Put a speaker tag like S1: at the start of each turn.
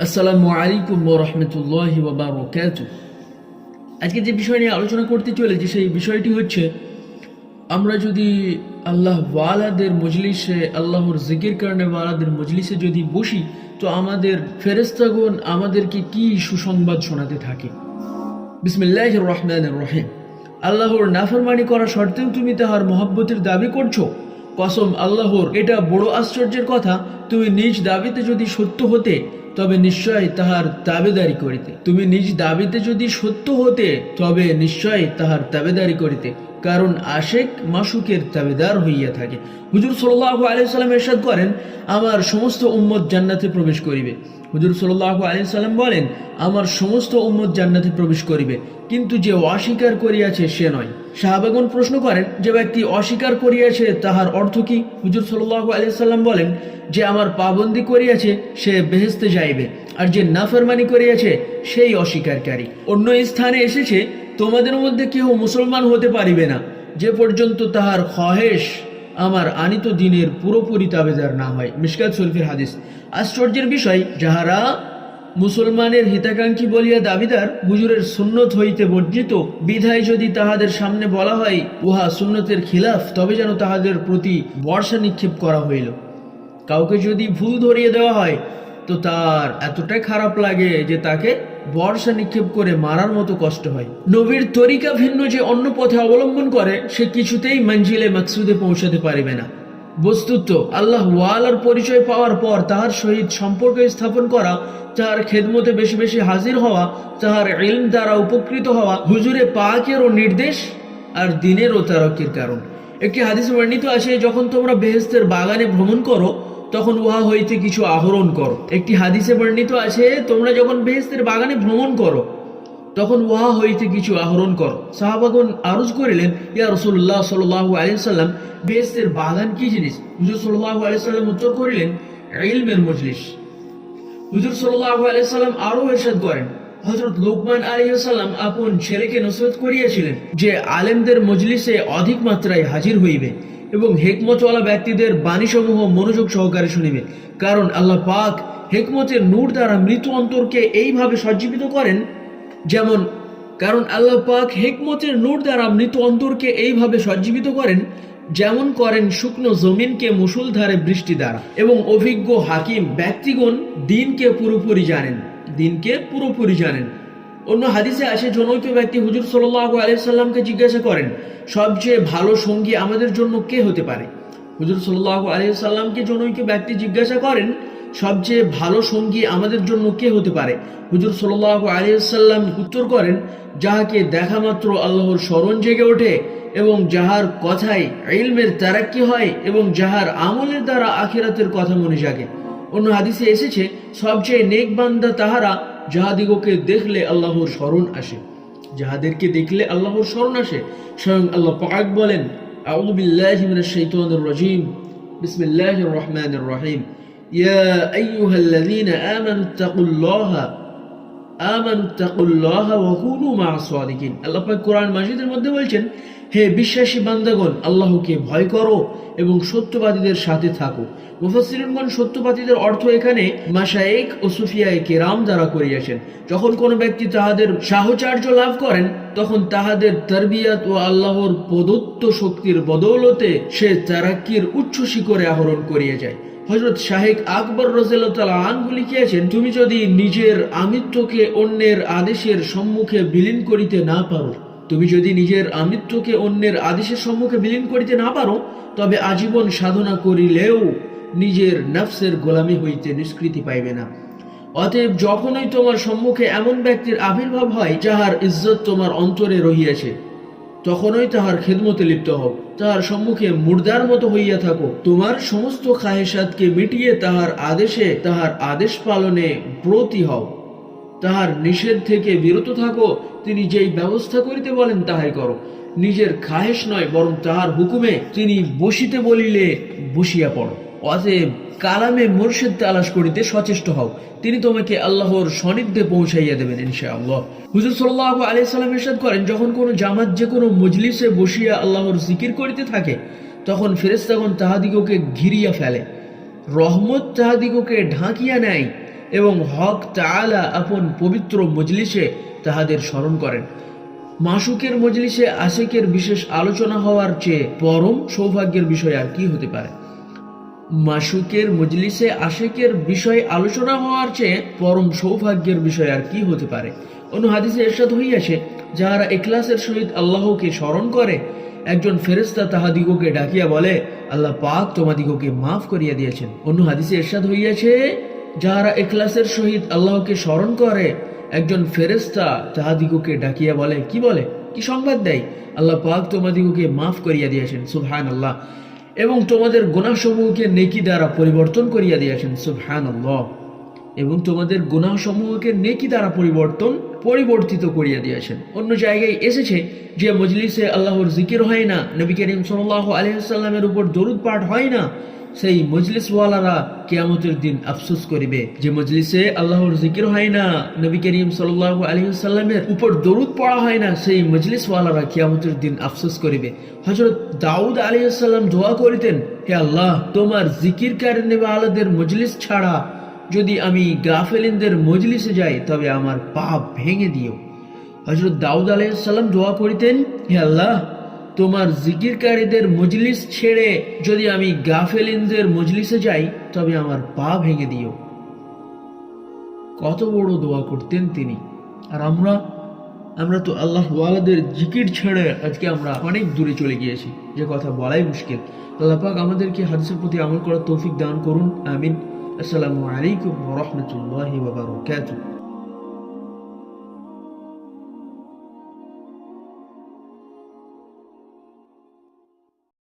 S1: আসসালামু আলাইকুম ওয়া রাহমাতুল্লাহি ওয়া বারাকাতুহু। আজকে যে বিষয় নিয়ে আলোচনা করতে চলেছি সেই বিষয়টি হচ্ছে, আমরা যদি আল্লাহ ওয়ালাদের মজলিসে, আল্লাহর জিকির করনে ওয়ালাদের মজলিসে যদি বসি, তো আমাদের ফেরেশতাগণ আমাদেরকে কি সুসংবাদ শোনাতে থাকে। বিসমিল্লাহির রহমানির রহিম। আল্লাহর নাফরমানি করা সত্ত্বেও তুমি তাহার মহব্বতের দাবি করছো। কসম আল্লাহর, এটা বড় আশ্চর্যের কথা। তুমি নিজ দাবিতে যদি সত্য হতে, তবে নিশ্চয় তাহার তাবেদারি করিতে। তুমি নিজ দাবিতে যদি সত্য হতে, তবে নিশ্চয় তাহার তাবেদারি করিতে, কারণ আশেক মাসুকের তাবেদার হইয়া থাকে। হুজুর সাল্লাল্লাহু আলাইহি সাল্লাম ইরশাদ করেন, আমার সমস্ত উম্মত জান্নাতে প্রবেশ করিবে। হুজুর সাল্লাল্লাহু আলাইহি সাল্লাম বলেন, আমার সমস্ত উম্মত জান্নাতে প্রবেশ করিবে, কিন্তু যে অস্বীকার করিয়াছে সে নয়। সাহাবাগণ প্রশ্ন করেন, যে ব্যক্তি অস্বীকার করিয়াছে তাহার অর্থ কি? হুজুর সাল্লাল্লাহু আলাইহি সাল্লাম বলেন, যে আমার পাবন্দি করিয়াছে সে বেহেশতে যাইবে, আর যে নাফরমানি করিয়াছে সেই অস্বীকারী। অন্য স্থানে এসেছে, তোমাদের মধ্যে কেউ মুসলমান হতে পারিবে না যে পর্যন্ত তাহার খহেশ আমার আনিত দিনের পুরোপুরি তাবেদার না হয়। মিশকাত শরীফের হাদিস। আশ্চর্যের বিষয়, যাহারা মুসলমানের হিতাকাঙ্ক্ষী বলিয়া দাবিদার, হুজুরের সুন্নত হইতে বর্জিত বিধায় যদি তাহাদের সামনে বলা হয় উহা সুন্নতের খিলাফ, তবে যেন তাহাদের প্রতি বর্ষা নিক্ষেপ করা হইল। কাউকে যদি ভুল ধরিয়ে দেওয়া হয়, তো তার এতটাই খারাপ লাগে যে তাকে বর্ষা নিক্ষেপ করে মারার মতো কষ্ট হয়। নবীর তরিকা ভিন্ন যে অন্য পথে অবলম্বন করে, সে কিছুতেই মঞ্জিলে মাকসুদে পৌঁছাতে পারিবে না। বস্তুত আল্লাহ ওয়ালার পরিচয় পাওয়ার পর তাহার সহিত সম্পর্ক স্থাপন করা, তাহার খেদমতে বেশি বেশি হাজির হওয়া, তাহার ইলম দ্বারা উপকৃত হওয়া হুজুরে পাকেরও নির্দেশ আর দিনেরও তারকের কারণ। একটি হাদিসে বর্ণিত আছে, যখন তোমরা বেহেশতের বাগানে ভ্রমণ করো, তখন উহা হইতে কিছু আহরণ করো। একটি হাদিসে বর্ণিত আছে, তোমরা যখন বেহেশতের বাগানে ভ্রমণ করো, তখন উহা হইতে কিছু আহরণ করো। সাহাবাগণ আরজ করিলেন, ইয়া রাসূলুল্লাহ সাল্লাল্লাহু আলাইহি সাল্লাম, বেহেশতের বাগান কি জিনিস? হুজুর সাল্লাল্লাহু আলাইহি সাল্লাম উত্তর করিলেন, ইলমের মজলিস। হুজুর সাল্লাল্লাহু আলাইহি সাল্লাম আরো ইরশাদ করেন, হযরত লোকমান আলাইহিস সালাম আপন ছেলেকে নসিহত করিয়াছিলেন যে আলেমদের মজলিসে অধিক মাত্রায় হাজির হইবে এবং হেকমতওয়ালা ব্যক্তিদের বাণীসমূহ মনোযোগ সহকারে শুনিবে, কারণ আল্লাহ পাক হেকমতের নূর দ্বারা মৃত অন্তরকে এইভাবে সজ্জীবিত করেন, যেমন যেমন করেন শুকনো জমিনকে মুষলধারে বৃষ্টি দ্বারা। এবং অভিজ্ঞ হাকিম ব্যক্তিগণ দিনকে পুরোপুরি জানেন। অন্য হাদিসে আসে, জনৈক ব্যক্তি হুজুর সাল্লাল্লাহু আলাইহি সাল্লামকে জিজ্ঞাসা করেন, সবচেয়ে ভালো সঙ্গী আমাদের জন্য কে হতে পারে? হুজুর সাল্লাল্লাহু আলাইহি সাল্লামকে জনৈক ব্যক্তি জিজ্ঞাসা করেন, সবচেয়ে ভালো সঙ্গী আমাদের জন্য কে হতে পারে? হুজুর সাল্লাল্লাহু আলাইহি সাল্লাম উত্তর করেন, যাহাকে দেখা মাত্র আল্লাহর স্মরণ জেগে ওঠে এবং যাহার কথায় ইলমের তারাক্কি হয় এবং যাহার আমলের দ্বারা আখিরাতের কথা মনে জাগে। অন্য হাদিসে এসেছে, সবচেয়ে নেক বান্দা তাহারা যাহাদিগকে দেখলে আল্লাহর স্মরণ আসে। স্বয়ং আল্লাহ পাক বলেন, আউযু বিল্লাহি মিনাশ শাইতানির রাজীম, বিসমিল্লাহির রহমানির রহিম, ইয়া আইয়ুহাল্লাযীনা আমানুত্তাকুল্লাহা ওয়া কুনু মা'আস সাদিকিন। আল্লাহ পাক কোরআন মাজিদের মধ্যে বলছেন, হে বিশ্বাসী বান্দাগণ, আল্লাহকে ভয় করো এবং সত্যবাদীদের সাথে থাকো। মুফাসসিরিনগণ সত্যবাদীদের অর্থ এখানে মাশায়েখ ও সুফিয়ায়ে কেরাম দ্বারা করিয়াছেন। যখন কোনো ব্যক্তি তাহাদের সাহচর্য লাভ করেন, তখন তাহাদের তারবিয়াত ও আল্লাহর প্রদত্ত শক্তির বদৌলতে সে তারাক্কির উচ্চ শিখরে আহরণ করিয়া যায়। হযরত শাহেখ আকবর রাদিয়াল্লাহু তাআলা আনহু লিখিয়াছেন, তুমি যদি নিজের আমিত্বকে অন্যের আদেশের সম্মুখে বিলীন করিতে না পারো, তবে আজীবন সাধনা করিলেও নিজের নফসের গোলামি হইতে নিষ্কৃতি পাইবে না। অতএব যখনই তোমার সম্মুখে এমন ব্যক্তির আবির্ভাব হয় যাহার ইজ্জত তোমার অন্তরে রহিয়াছে, তখনই তাহার খেদমতে লিপ্ত হও, তাহার সম্মুখে মুর্দার মতো হইয়া থাকো, তোমার সমস্ত খাহেশাতকে মিটিয়ে তাহার আদেশ পালনে ব্রতী হও, তাহার নিষেধ থেকে বিরত থাকো, তিনি যেই ব্যবস্থা করিতে বলেন তাহাই করো। নিজের খাহেশ নয়, বরং তাহার হুকুমে তিনি বসিতে বলিলে বসিয়া পড়ো। অতএব কালামে মুর্শিদ তালাশ করিতে সচেষ্ট হও, তিনি তোমাকে আল্লাহর সান্নিধ্যে পৌঁছাইয়া দেবেন ইনশাআল্লাহ। হুজুর সাল্লাল্লাহু আলাইহি সাল্লাম ইরশাদ করেন, যখন কোনো জামাত যে কোনো মজলিসে বসিয়া আল্লাহর জিকির করিতে থাকে, তখন ফেরেশতাগণ তাহাদিগকে ঘিরিয়া ফেলে, রহমত তাহাদিগকে ঢাকিয়া নেয় এবং হক তাআলা আপন পবিত্র মজলিসে তাহাদের স্মরণ করেন। মাসুকের মজলিসে আশিকের বিশেষ আলোচনা হওয়ার চেয়ে পরম সৌভাগ্যের বিষয় আর কি হতে পারে? মাসুকের মজলিসে আশিকের বিষয় আলোচনা হওয়ার চেয়ে পরম সৌভাগ্যের বিষয় আর কি হতে পারে? অন্য হাদিসে ইরশাদ হইয়াছে, যাহারা ইখলাসের সহিত আল্লাহকে স্মরণ করে, একজন ফেরেশতা তাহাদিগকে ডাকিয়া বলে, আল্লাহ পাক তোমাদিগকে মাফ করিয়া দিয়েছেন। অন্য হাদিসে ইরশাদ হইয়াছে, যাহারা ইখলাসের সহিত আল্লাহকে স্মরণ করে, একজন ফেরেশতা তাহাদিগকে ডাকিয়া বলে, কি সংবাদ দেয়? আল্লাহ পাক তোমাদিগকে মাফ করিয়া দিয়েছেন, সুবহানাল্লাহ, এবং তোমাদের গুনাহসমূহকে নেকি দ্বারা পরিবর্তন করিয়া দিয়েছেন, সুবহানাল্লাহ, এবং তোমাদের গুনাহসমূহকে নেকি দ্বারা পরিবর্তিত করিয়া দিয়েছেন। অন্য জায়গায় এসেছে, যে মজলিসে আল্লাহর জিকির হয় না, নবী করিম সাল্লাল্লাহু আলাইহি ওয়াসাল্লামের উপর দরুদ পাঠ হয় না, সেই মজলিসওয়ালারা কিয়ামতের দিন আফসোস করিবে। যে মজলিসে আল্লাহর জিকির হয় না, নবী করিম সাল্লাল্লাহু আলাইহি ওয়াসাল্লামের উপর দরুদ পড়া হয় না, সেই মজলিসওয়ালারা কিয়ামতের দিন আফসোস করিবে। হযরত দাউদ আলাইহিস সালাম দোয়া করিতেন, হে আল্লাহ, তোমার জিকিরকারীদের মজলিস ছাড়া যদি আমি গাফেলিনদের মজলিসে যাই, তবে আমার পাপ ভেঙে দিও। হযরত দাউদ আলাইহিস সালাম দোয়া করিতেন, হে আল্লাহ, তোমার জিকিরকারীদের মজলিস ছেড়ে যদি আমি গাফেলিনদের মজলিসে যাই, তবে আমার পা ভেঙে দিও। কত বড় দোয়া করতেন তিনি। আর আমরা তো আল্লাহ ওয়ালাদের জিকির ছেড়ে আজকে আমরা অনেক দূরে চলে গিয়েছি, যে কথা বলাই মুশকিল। আল্লাহ পাক আমাদেরকে হাদিসের প্রতি আমল করার তৌফিক দান করুন, আমিন। আসসালামু আলাইকুম ওয়া রাহমাতুল্লাহি ওয়া বারাকাতুহু।